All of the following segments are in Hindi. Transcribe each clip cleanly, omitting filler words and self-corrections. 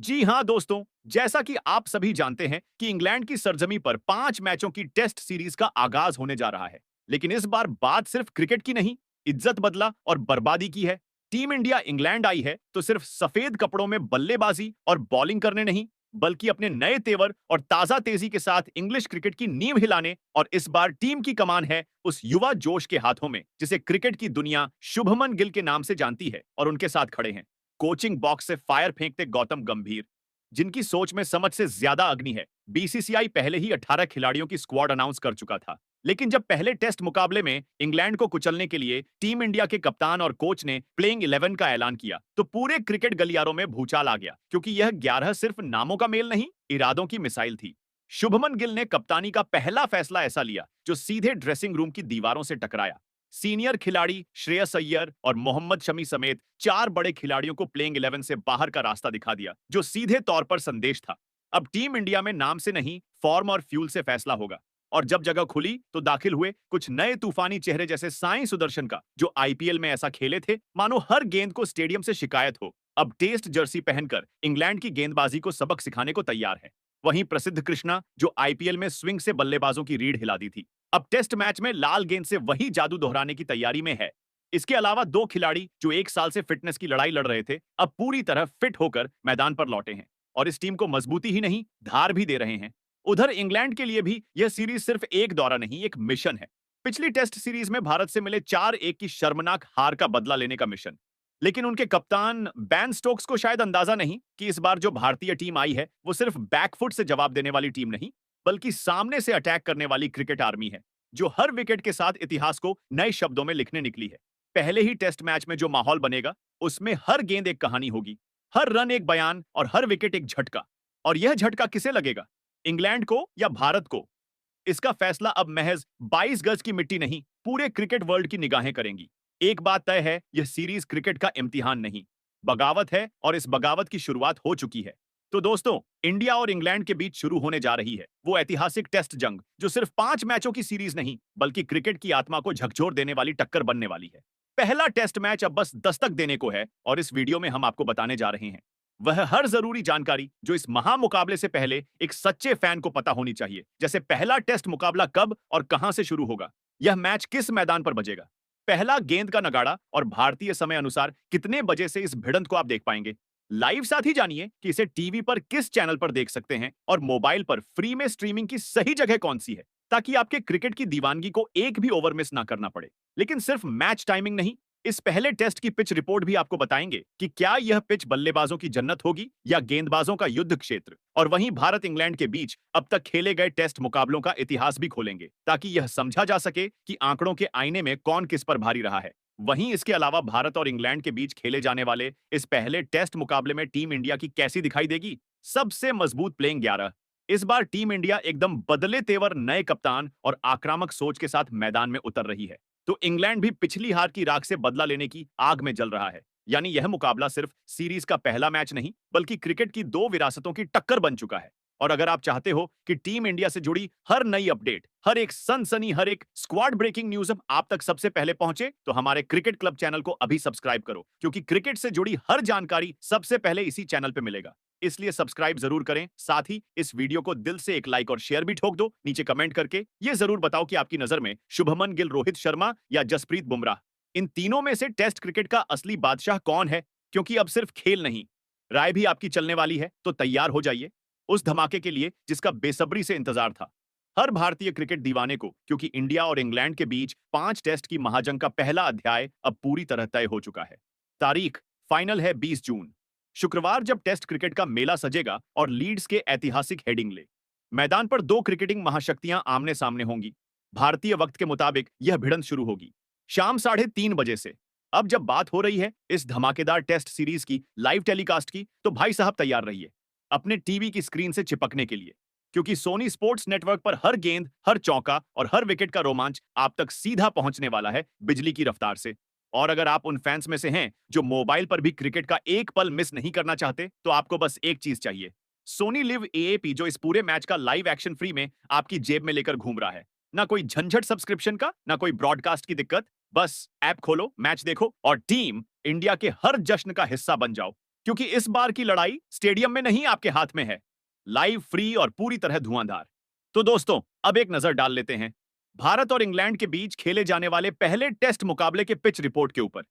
जी हां दोस्तों, जैसा कि आप सभी जानते हैं कि इंग्लैंड की सरजमी पर 5 मैचों की टेस्ट सीरीज का आगाज होने जा रहा है। लेकिन इस बार बात सिर्फ क्रिकेट की नहीं, इज्जत बदला और बर्बादी की है। टीम इंडिया इंग्लैंड आई है तो सिर्फ सफेद कपड़ों में बल्लेबाजी और बॉलिंग करने नहीं, बल्कि अपने नए तेवर और ताजा तेजी के साथ इंग्लिश क्रिकेट की नींव हिलाने। और इस बार टीम की कमान है उस युवा जोश के हाथों में जिसे क्रिकेट की दुनिया शुभमन गिल के नाम से जानती है। और उनके साथ खड़े हैं कोचिंग बॉक्स से फायर फेंकते गौतम गंभीर, जिनकी सोच में समझ से ज्यादा अग्नि है। बीसीसीआई पहले ही 18 खिलाड़ियों की स्क्वाड अनाउंस कर चुका था। लेकिन जब पहले टेस्ट मुकाबले में इंग्लैंड को कुचलने के लिए टीम इंडिया के कप्तान और कोच ने प्लेइंग 11 का ऐलान किया तो पूरे क्रिकेट गलियारों में भूचाल आ गया, क्योंकि यह 11 सिर्फ नामों का मेल नहीं, इरादों की मिसाइल थी। शुभमन गिल ने कप्तानी का पहला फैसला ऐसा लिया जो सीधे ड्रेसिंग रूम की दीवारों से टकराया। सीनियर खिलाड़ी श्रेयस अय्यर और मोहम्मद शमी समेत 4 बड़े खिलाड़ियों को प्लेइंग 11 से बाहर का रास्ता दिखा दिया, जो सीधे तौर पर संदेश था। अब टीम इंडिया में नाम से नहीं, फॉर्म और फ्यूल से फैसला होगा। और जब जगह खुली तो दाखिल हुए कुछ नए तूफानी चेहरे जैसे साईं सुदर्शन का, जो आईपीएल में ऐसा खेले थे मानो हर गेंद को स्टेडियम से शिकायत हो। अब टेस्ट जर्सी पहनकर इंग्लैंड की गेंदबाजी को सबक सिखाने को तैयार है। वहीं प्रसिद्ध कृष्णा, जो आईपीएल में स्विंग से बल्लेबाजों की रीढ़ हिला दी थी, अब टेस्ट मैच में लाल गेंद से वही जादू दोहराने की तैयारी में है। इसके अलावा 2 खिलाड़ी जो 1 साल से फिटनेस की लड़ाई लड़ रहे थे, अब पूरी तरह फिट होकर मैदान पर लौटे हैं और इस टीम को मजबूती ही नहीं, धार भी दे रहे हैं। उधर इंग्लैंड के लिए भी यह सीरीज सिर्फ एक दौरा नहीं, एक मिशन है। पिछली टेस्ट सीरीज में भारत से मिले 4-1 की शर्मनाक हार का बदला लेने का मिशन। लेकिन उनके कप्तान बैन स्टोक्स को शायद अंदाजा नहीं कि इस बार जो भारतीय टीम आई है वो सिर्फ बैकफुट से जवाब देने वाली टीम नहीं, बल्कि सामने से अटैक करने वाली क्रिकेट आर्मी है, जो हर विकेट के साथ इतिहास को नए शब्दों में लिखने निकली है। पहले ही टेस्ट मैच में जो माहौल बनेगा, उसमें हर गेंद एक कहानी होगी, हर रन एक बयान और हर विकेट एक झटका। और यह झटका किसे लगेगा, इंग्लैंड को या भारत को? इसका फैसला अब महज 22 गज की मिट्टी नहीं, पूरे क्रिकेट वर्ल्ड की निगाहें करेंगी। एक बात तय है, यह सीरीज क्रिकेट का इम्तिहान नहीं, बगावत है, और इस बगावत की शुरुआत हो चुकी है। तो दोस्तों, इंडिया और इंग्लैंड के बीच शुरू होने जा रही है वो ऐतिहासिक टेस्ट जंग, जो सिर्फ 5 मैचों की सीरीज नहीं, बल्कि क्रिकेट की आत्मा को झकझोर देने वाली टक्कर बनने वाली है। पहला टेस्ट मैच अब बस दस्तक देने को है और इस वीडियो में हम आपको बताने जा रहे हैं वह हर जरूरी जानकारी जो इस महामुकाबले से पहले एक सच्चे फैन को पता होनी चाहिए। जैसे पहला टेस्ट मुकाबला कब और कहां से शुरू होगा, यह मैच किस मैदान पर बजेगा, पहला गेंद का नगाड़ा और भारतीय समय अनुसार कितने बजे से इस भिड़ंत को आप देख पाएंगे। लाइव साथ ही जानिए कि इसे टीवी पर किस चैनल पर देख सकते हैं और मोबाइल पर फ्री में स्ट्रीमिंग की सही जगह कौन सी है, ताकि आपके क्रिकेट की दीवानगी को एक भी ओवर मिस ना करना पड़े। लेकिन सिर्फ मैच टाइमिंग नहीं, इस पहले टेस्ट की पिच रिपोर्ट भी आपको बताएंगे कि क्या यह पिच बल्लेबाजों की जन्नत होगी या गेंदबाजों का युद्ध क्षेत्र। और वहीं भारत इंग्लैंड के बीच अब तक खेले गए टेस्ट मुकाबलों का इतिहास भी खोलेंगे, ताकि यह समझा जा सके कि आंकड़ों के आईने में कौन किस पर भारी रहा है। वहीं इसके अलावा भारत और इंग्लैंड के बीच खेले जाने वाले इस पहले टेस्ट मुकाबले में टीम इंडिया की कैसी दिखाई देगी। सबसे मजबूत प्लेइंग 11। इस बार टीम इंडिया एकदम बदले तेवर, नए कप्तान और आक्रामक सोच के साथ मैदान में उतर रही है। तो इंग्लैंड भी पिछली हार की राख से बदला लेने की आग में जल रहा है। यानी यह मुकाबला सिर्फ सीरीज का पहला मैच नहीं, बल्कि क्रिकेट की 2 विरासतों की टक्कर बन चुका है। और अगर आप चाहते हो कि टीम इंडिया से जुड़ी हर नई अपडेट, हर एक सनसनी, हर एक स्क्वाड ब्रेकिंग न्यूज अब आप तक सबसे पहले पहुंचे, तो हमारे क्रिकेट क्लब चैनल को अभी सब्सक्राइब करो, क्योंकि क्रिकेट से जुड़ी हर जानकारी सबसे पहले इसी चैनल पे मिलेगा। इसलिए सब्सक्राइब जरूर करें, साथ ही इस वीडियो को दिल से एक लाइक और शेयर भी ठोक दो। नीचे कमेंट करके ये जरूर बताओ कि आपकी नजर में शुभमन गिल, रोहित शर्मा या जसप्रीत बुमराह, इन तीनों में से टेस्ट क्रिकेट का असली बादशाह कौन है? क्योंकि अब सिर्फ खेल नहीं, राय भी आपकी चलने वाली है। तो तैयार हो जाइए उस धमाके के लिए जिसका बेसब्री से इंतजार था हर भारतीय क्रिकेट दीवाने को, क्योंकि इंडिया और इंग्लैंड के बीच 5 टेस्ट की महाजंग का पहला अध्याय अब पूरी तरह तय हो चुका है। तारीख फाइनल है 20 जून, शुक्रवार, जब टेस्ट क्रिकेट का मेला सजेगा और लीड्स के ऐतिहासिक हेडिंग्ले मैदान पर 2 क्रिकेटिंग महाशक्तियां आमने सामने होंगी। भारतीय वक्त के मुताबिक यह भिड़ंत शुरू होगी शाम 3:30 बजे से। अब जब बात हो रही है इस धमाकेदार टेस्ट सीरीज की लाइव टेलीकास्ट की, तो भाई साहब तैयार रहिए अपने टीवी की स्क्रीन से चिपकने के लिए, क्योंकि सोनी स्पोर्ट्स नेटवर्क पर हर गेंद, हर चौका और हर विकेट का रोमांच आप तक सीधा पहुंचने वाला है बिजली की रफ्तार से। और अगर आप उन फैंस में से हैं जो मोबाइल पर भी क्रिकेट का एक पल मिस नहीं करना चाहते, तो आपको बस एक चीज चाहिए, सोनी लिव एएपी, जो इस पूरे मैच का लाइव एक्शन फ्री में आपकी जेब में लेकर घूम रहा है। ना कोई झंझट सब्सक्रिप्शन का, ना कोई ब्रॉडकास्ट की दिक्कत, बस ऐप खोलो, मैच देखो और टीम इंडिया के हर जश्न का हिस्सा बन जाओ। क्योंकि इस बार की लड़ाई स्टेडियम में नहीं, आपके हाथ में है। लाइव, फ्री और पूरी तरह धुआंधार। तो दोस्तों, अब एक नजर डाल लेते हैं भारत और इंग्लैंड के बीच खेले जाने वाले पहले टेस्ट मुकाबले के पिच रिपोर्ट के ऊपर।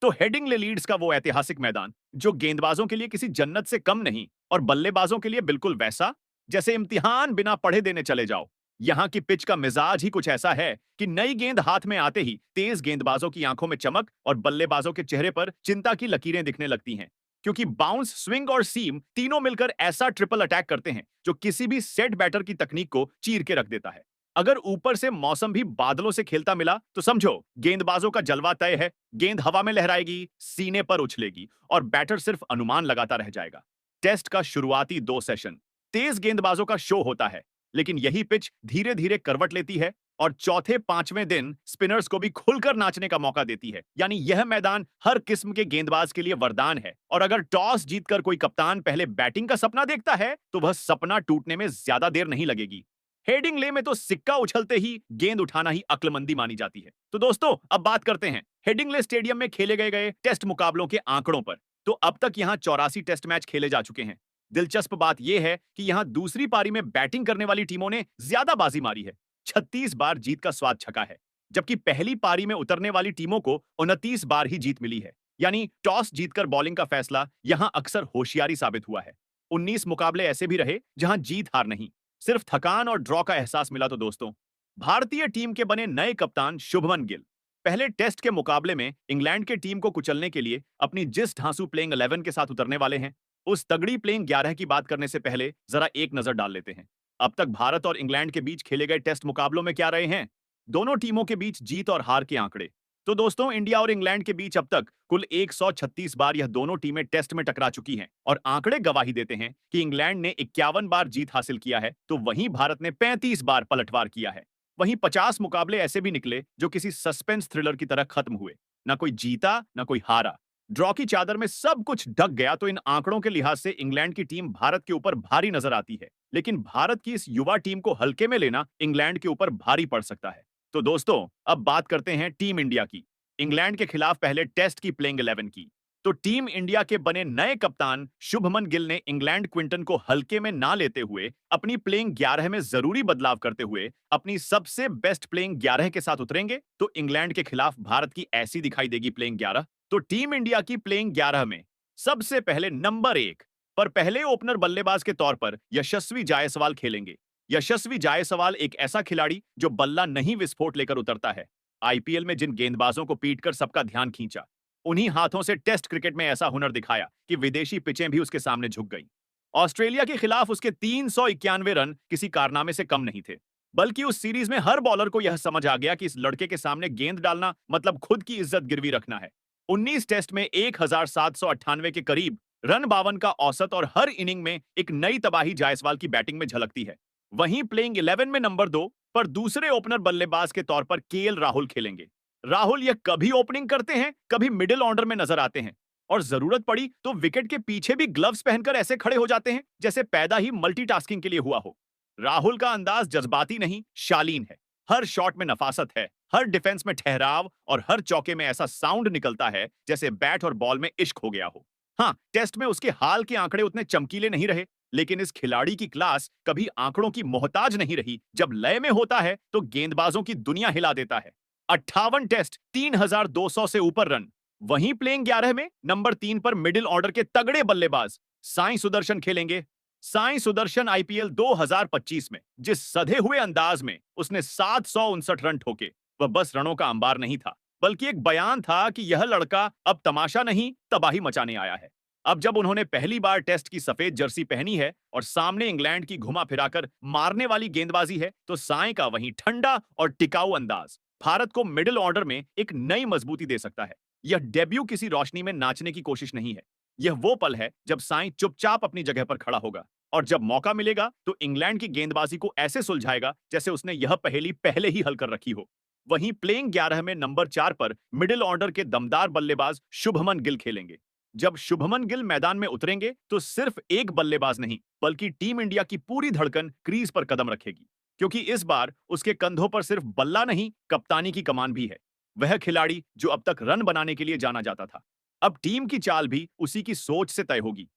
तो हेडिंग्ले लीड्स का वो ऐतिहासिक मैदान जो गेंदबाजों के लिए किसी जन्नत से कम नहीं और बल्लेबाजों के लिए बिल्कुल वैसा जैसे इम्तिहान बिना पढ़े देने चले जाओ। यहां की पिच का मिजाज ही कुछ ऐसा है कि नई गेंद हाथ में आते ही तेज गेंदबाजों की आंखों में चमक और बल्लेबाजों के चेहरे पर चिंता की लकीरें दिखने लगती हैं, क्योंकि बाउंस, स्विंग और सीम तीनों मिलकर ऐसा ट्रिपल अटैक करते हैं जो किसी भी सेट बैटर की तकनीक को चीर के रख देता है। अगर ऊपर से मौसम भी बादलों से खेलता मिला तो समझो गेंदबाजों का जलवा तय है। गेंद हवा में लहराएगी, सीने पर उछलेगी और बैटर सिर्फ अनुमान लगाता रह जाएगा। टेस्ट का शुरुआती 2 सेशन तेज गेंदबाजों का शो होता है, लेकिन यही पिच धीरे धीरे करवट लेती है और चौथे पांचवें दिन स्पिनर्स को भी खुलकर नाचने का मौका देती है। यानी यह मैदान हर किस्म के गेंदबाज के लिए वरदान है, और अगर टॉस जीतकर कोई कप्तान पहले बैटिंग का सपना देखता है तो वह सपना टूटने में ज्यादा देर नहीं लगेगी। हेडिंग्ले में तो सिक्का उछलते ही गेंद उठाना ही अक्लमंदी मानी जाती है। तो दोस्तों, अब बात करते हैं हेडिंग्ले स्टेडियम में खेले गए टेस्ट मुकाबलों के आंकड़ों पर। तो अब तक यहां 84 टेस्ट मैच खेले जा चुके हैं। दिलचस्प बात यह है कि यहां दूसरी पारी में बैटिंग करने वाली टीमों ने ज्यादा बाजी मारी है। 36 बार जीत का स्वाद छका है, जबकि पहली पारी में उतरने वाली टीमों को 29 बार ही जीत मिली है। यानी टॉस जीतकर बॉलिंग का फैसला यहां अक्सर होशियारी साबित हुआ है। 19 मुकाबले ऐसे भी रहे जहां जीत हार नहीं, सिर्फ थकान और ड्रॉ का एहसास मिला। तो दोस्तों, भारतीय टीम के बने नए कप्तान शुभमन गिल पहले टेस्ट के मुकाबले में इंग्लैंड के टीम को कुचलने के लिए अपनी जिस धांसू प्लेइंग 11 के साथ उतरने वाले हैं, उस तगड़ी प्लेइंग 11 की बात करने से पहले जरा एक नजर डाल लेते हैं अब तक भारत और इंग्लैंड के बीच खेले गए टेस्ट मुकाबलों में क्या रहे हैं। दोनों टीमों के बीच जीत और हार के आंकड़े। तो दोस्तों, इंडिया और इंग्लैंड के बीच अब तक कुल 136 बार यह दोनों टीमें टेस्ट में टकरा चुकी हैं, और आंकड़े गवाही देते हैं कि इंग्लैंड ने 51 बार जीत हासिल किया है, तो वहीं भारत ने 35 बार पलटवार किया है। वहीं 50 मुकाबले ऐसे भी निकले जो किसी सस्पेंस थ्रिलर की तरह खत्म हुए। ना कोई जीता, ना कोई हारा। ड्रॉ की चादर में सब कुछ ढक गया। तो इन आंकड़ों के लिहाज से इंग्लैंड की टीम भारत के ऊपर भारी नजर आती है, लेकिन भारत की इस युवा टीम को हल्के में लेना इंग्लैंड के ऊपर भारी पड़ सकता है। तो दोस्तों, अब बात करते हैं टीम इंडिया की, इंग्लैंड के खिलाफ पहले टेस्ट की प्लेइंग 11 की। तो टीम इंडिया के बने नए कप्तान शुभमन गिल ने इंग्लैंड क्विंटन को हल्के में ना लेते हुए अपनी प्लेइंग 11 में जरूरी बदलाव करते हुए अपनी सबसे बेस्ट प्लेइंग 11 के साथ उतरेंगे। तो इंग्लैंड के खिलाफ भारत की ऐसी दिखाई देगी प्लेइंग 11। तो टीम इंडिया की प्लेइंग 11 में सबसे पहले नंबर 1 पर पहले ओपनर बल्लेबाज के तौर पर यशस्वी जायसवाल खेलेंगे। यशस्वी जायसवाल एक ऐसा खिलाड़ी जो बल्ला नहीं विस्फोट लेकर उतरता है। आईपीएल में जिन गेंदबाजों को पीटकर सबका ध्यान खींचा, उन्हीं हाथों से टेस्ट क्रिकेट में ऐसा हुनर दिखाया कि विदेशी पिचें भी उसके सामने झुक गईं। ऑस्ट्रेलिया के खिलाफ उसके 391 रन किसी कारनामे से कम नहीं थे, बल्कि उस सीरीज में हर बॉलर को यह समझ आ गया कि इस लड़के के सामने गेंद डालना मतलब खुद की इज्जत गिरवी रखना है। 19 टेस्ट में 1798 के करीब रन, 52 का औसत, और हर इनिंग में एक नई तबाही जायसवाल की बैटिंग में झलकती है। वहीं प्लेइंग 11 में नंबर 2 पर दूसरे ओपनर बल्लेबाज के तौर पर केएल राहुल खेलेंगे। राहुल यह कभी ओपनिंग करते हैं, कभी मिडिल ऑर्डर में नजर आते हैं, और जरूरत पड़ी तो विकेट के पीछे भी ग्लव्स पहनकर ऐसे खड़े हो जाते हैं जैसे पैदा ही मल्टीटास्किंग के लिए हुआ हो। राहुल का अंदाज जज्बाती नहीं, शालीन है। हर शॉट में नफासत है, हर डिफेंस में ठहराव, और हर चौके में ऐसा साउंड निकलता है जैसे बैट और बॉल में इश्क हो गया हो। हाँ, टेस्ट में उसके हाल के आंकड़े उतने चमकीले नहीं रहे, लेकिन इस खिलाड़ी की क्लास कभी आंकड़ों की मोहताज नहीं रही। जब लय में होता है तो गेंदबाजों की दुनिया हिला देता है। 58 टेस्ट, 3200 से ऊपर रन। वहीं प्लेइंग 11 में नंबर 3 पर मिडिल ऑर्डर के तगड़े बल्लेबाज साई सुदर्शन खेलेंगे। साई सुदर्शन आईपीएल 2025 में जिस सधे हुए अंदाज में उसने 759 रन ठोके, वह बस रनों का अंबार नहीं था, बल्कि एक बयान था कि यह लड़का अब तमाशा नहीं, तबाही मचाने आया है। अब जब उन्होंने पहली बार टेस्ट की सफेद जर्सी पहनी है और सामने इंग्लैंड की घुमा फिराकर मारने वाली गेंदबाजी है, तो साई का वहीं ठंडा और टिकाऊ अंदाज भारत को मिडिल ऑर्डर में एक नई मजबूती दे सकता है। यह डेब्यू किसी रोशनी में नाचने की कोशिश नहीं है। यह वो पल है जब साई चुपचाप अपनी जगह पर खड़ा होगा, और जब मौका मिलेगा तो इंग्लैंड की गेंदबाजी को ऐसे सुलझाएगा जैसे उसने यह पहेली पहले ही हल कर रखी हो। वहीं प्लेइंग 11 में नंबर 4 पर मिडिल ऑर्डर के दमदार बल्लेबाज शुभमन गिल खेलेंगे। जब शुभमन गिल मैदान में उतरेंगे तो सिर्फ एक बल्लेबाज नहीं, बल्कि टीम इंडिया की पूरी धड़कन क्रीज पर कदम रखेगी, क्योंकि इस बार उसके कंधों पर सिर्फ बल्ला नहीं, कप्तानी की कमान भी है। वह खिलाड़ी जो अब तक रन बनाने के लिए जाना जाता था, अब टीम की चाल भी उसी की सोच से तय होगी।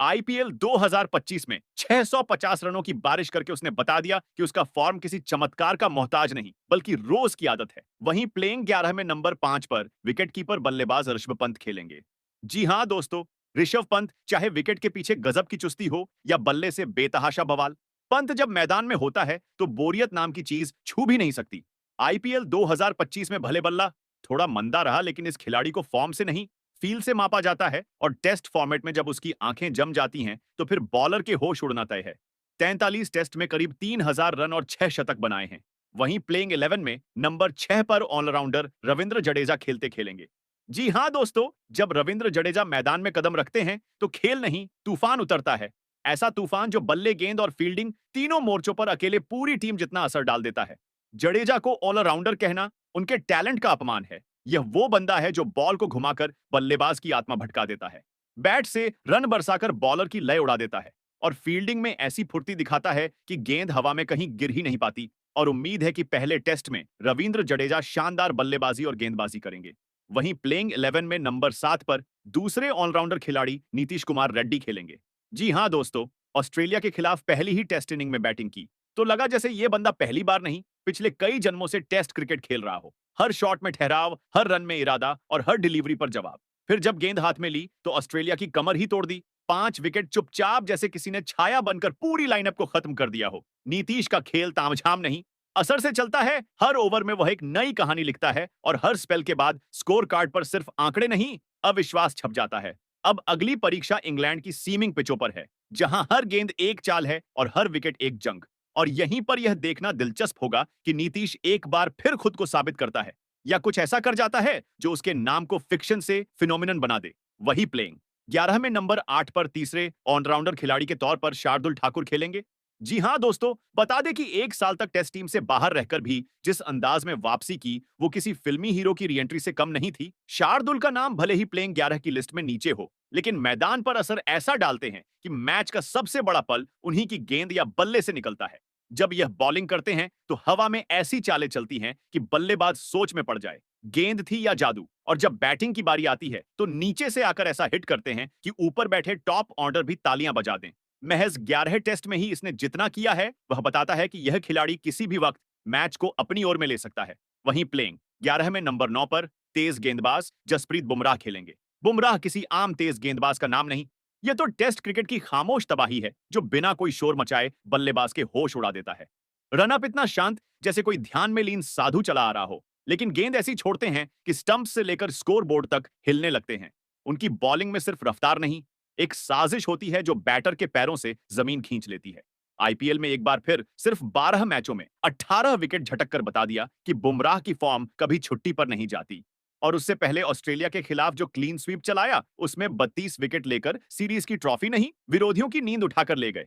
आईपीएल 2025 में 650 रनों की बारिश करके उसने बता दिया कि उसका फॉर्म किसी चमत्कार का मोहताज नहीं, बल्कि रोज की आदत है। वहीं प्लेइंग 11 में नंबर 5 पर विकेटकीपर बल्लेबाज ऋषभ पंत खेलेंगे। जी हां दोस्तों, ऋषभ पंत, चाहे विकेट के पीछे गजब की चुस्ती हो या बल्ले से बेतहाशा बवाल, पंत जब मैदान में होता है तो बोरियत नाम की चीज छू भी नहीं सकती। आईपीएल 2025 में भले बल्ला थोड़ा मंदा रहा, लेकिन इस खिलाड़ी को फॉर्म से नहीं, फील से मापा जाता है, और टेस्ट फॉर्मेट में जब उसकी आंखें जम जाती हैं तो फिर बॉलर के होश उड़ना तय है। 43 टेस्ट में करीब 3000 रन और 6 शतक बनाए हैं। वहीं प्लेइंग 11 में नंबर 6 पर ऑलराउंडर रविंद्र जडेजा खेलते खेलेंगे। जी हां दोस्तों, जब रविंद्र जडेजा मैदान में कदम रखते हैं तो खेल नहीं, तूफान उतरता है। ऐसा तूफान जो बल्ले, गेंद और फील्डिंग तीनों मोर्चों पर अकेले पूरी टीम जितना असर डाल देता है। जडेजा को ऑलराउंडर कहना उनके टैलेंट का अपमान है। यह वो बंदा है जो बॉल को घुमाकर बल्लेबाज की आत्मा भटका देता है, बैट से रन बरसाकर बॉलर की लय उड़ा देता है, और फील्डिंग में ऐसी फुर्ती दिखाता है कि गेंद हवा में कहीं गिर ही नहीं पाती। और उम्मीद है कि पहले टेस्ट में रविंद्र जडेजा शानदार बल्लेबाजी और गेंदबाजी करेंगे। वहीं प्लेइंग 11 में नंबर 7 पर दूसरे ऑलराउंडर खिलाड़ी नीतीश कुमार रेड्डी खेलेंगे। जी हां दोस्तों, ऑस्ट्रेलिया के खिलाफ पहली ही टेस्ट इनिंग में बैटिंग की तो लगा जैसे ये बंदा पहली बार नहीं, पिछले कई जन्मों से टेस्ट क्रिकेट खेल रहा हो। हर शॉट में ठहराव, हर रन में इरादा और हर डिलीवरी पर जवाब। फिर जब गेंद हाथ में ली तो ऑस्ट्रेलिया की कमर ही तोड़ दी। 5 विकेट चुपचाप, जैसे किसी ने छाया बनकर पूरी लाइनअप को खत्म कर दिया हो। नीतीश का खेल तामझाम नहीं, असर से चलता है। हर ओवर में वह एक नई कहानी लिखता है, और हर स्पेल के बाद स्कोर कार्ड पर सिर्फ आंकड़े नहीं, अविश्वास छप जाता है। अब अगली परीक्षा इंग्लैंड की सीमिंग पिचों पर है, जहां हर गेंद एक चाल है और हर विकेट एक जंग। और यहीं पर यह देखना दिलचस्प होगा कि नीतीश एक बार फिर खुद को साबित करता है, या कुछ ऐसा कर जाता है जो उसके नाम को फिक्शन से फिनोमिनन बना दे। वही प्लेइंग 11 में नंबर 8 पर तीसरे ऑलराउंडर खिलाड़ी के तौर पर शार्दुल ठाकुर खेलेंगे। जी हां दोस्तों, बता दें कि 1 साल तक टेस्ट टीम से बाहर रहकर भी जिस अंदाज में वापसी की, वो किसी फिल्मी हीरो की रीएंट्री से कम नहीं थी। शार्दुल का नाम भले ही प्लेइंग 11 की लिस्ट में नीचे हो, लेकिन मैदान पर असर ऐसा डालते हैं कि मैच का सबसे बड़ा पल उन्हीं की गेंद या बल्ले से निकलता है। जब यह बॉलिंग करते हैं तो हवा में ऐसी चालें चलती हैं कि बल्लेबाज सोच में पड़ जाए, गेंद थी या जादू। और जब बैटिंग की बारी आती है तो नीचे से आकर ऐसा हिट करते हैं कि ऊपर बैठे टॉप ऑर्डर भी तालियां बजा दें। महज 11 टेस्ट में ही इसने जितना किया है, वह बताता है कि यह खिलाड़ी किसी भी वक्त मैच को अपनी ओर में ले सकता है। वहीं प्लेइंग 11 में नंबर 9 पर तेज गेंदबाज जसप्रीत बुमराह खेलेंगे। बुमराह किसी आम तेज गेंदबाज का नाम नहीं, यह तो टेस्ट क्रिकेट की खामोश तबाही है जो बिना कोई शोर मचाए बल्लेबाज के होश उड़ा देता है। रनअप इतना शांत, जैसे कोई ध्यान में लीन साधु चला आ रहा हो, लेकिन गेंद ऐसी छोड़ते हैं कि स्टंप से लेकर स्कोर बोर्ड तक हिलने लगते हैं। उनकी बॉलिंग में सिर्फ रफ्तार नहीं, एक साजिश होती है जो बैटर के पैरों से जमीन खींच लेती है। आईपीएल में एक बार फिर सिर्फ 12 मैचों में 18 विकेट झटक कर बता दिया कि बुमराह की फॉर्म कभी छुट्टी पर नहीं जाती। और उससे पहले ऑस्ट्रेलिया के खिलाफ जो क्लीन स्वीप चलाया, उसमें 32 विकेट लेकर सीरीज की ट्रॉफी नहीं, विरोधियों की नींद उठाकर ले गए।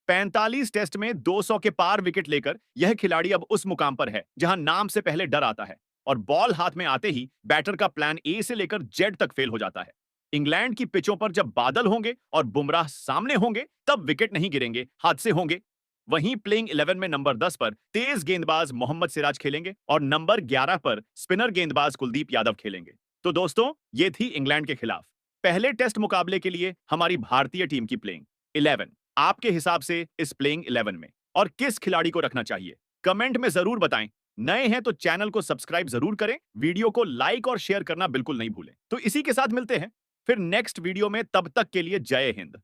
45 टेस्ट में 200 के पार विकेट लेकर यह खिलाड़ी अब उस मुकाम पर है जहां नाम से पहले डर आता है, और बॉल हाथ में आते ही बैटर का प्लान ए से लेकर जेड तक फेल हो जाता है। इंग्लैंड की पिचों पर जब बादल होंगे और बुमराह सामने होंगे, तब विकेट नहीं गिरेंगे, हादसे होंगे। वहीं प्लेइंग 11 में नंबर 10 पर तेज गेंदबाज मोहम्मद सिराज खेलेंगे, और नंबर 11 पर स्पिनर गेंदबाज कुलदीप यादव खेलेंगे। तो दोस्तों, ये थी इंग्लैंड के खिलाफ पहले टेस्ट मुकाबले के लिए हमारी भारतीय टीम की प्लेइंग 11। आपके हिसाब से इस प्लेइंग 11 में और किस खिलाड़ी को रखना चाहिए, कमेंट में जरूर बताएं। नए हैं तो चैनल को सब्सक्राइब जरूर करें, वीडियो को लाइक और शेयर करना बिल्कुल नहीं भूलें। तो इसी के साथ मिलते हैं फिर नेक्स्ट वीडियो में, तब तक के लिए जय हिंद।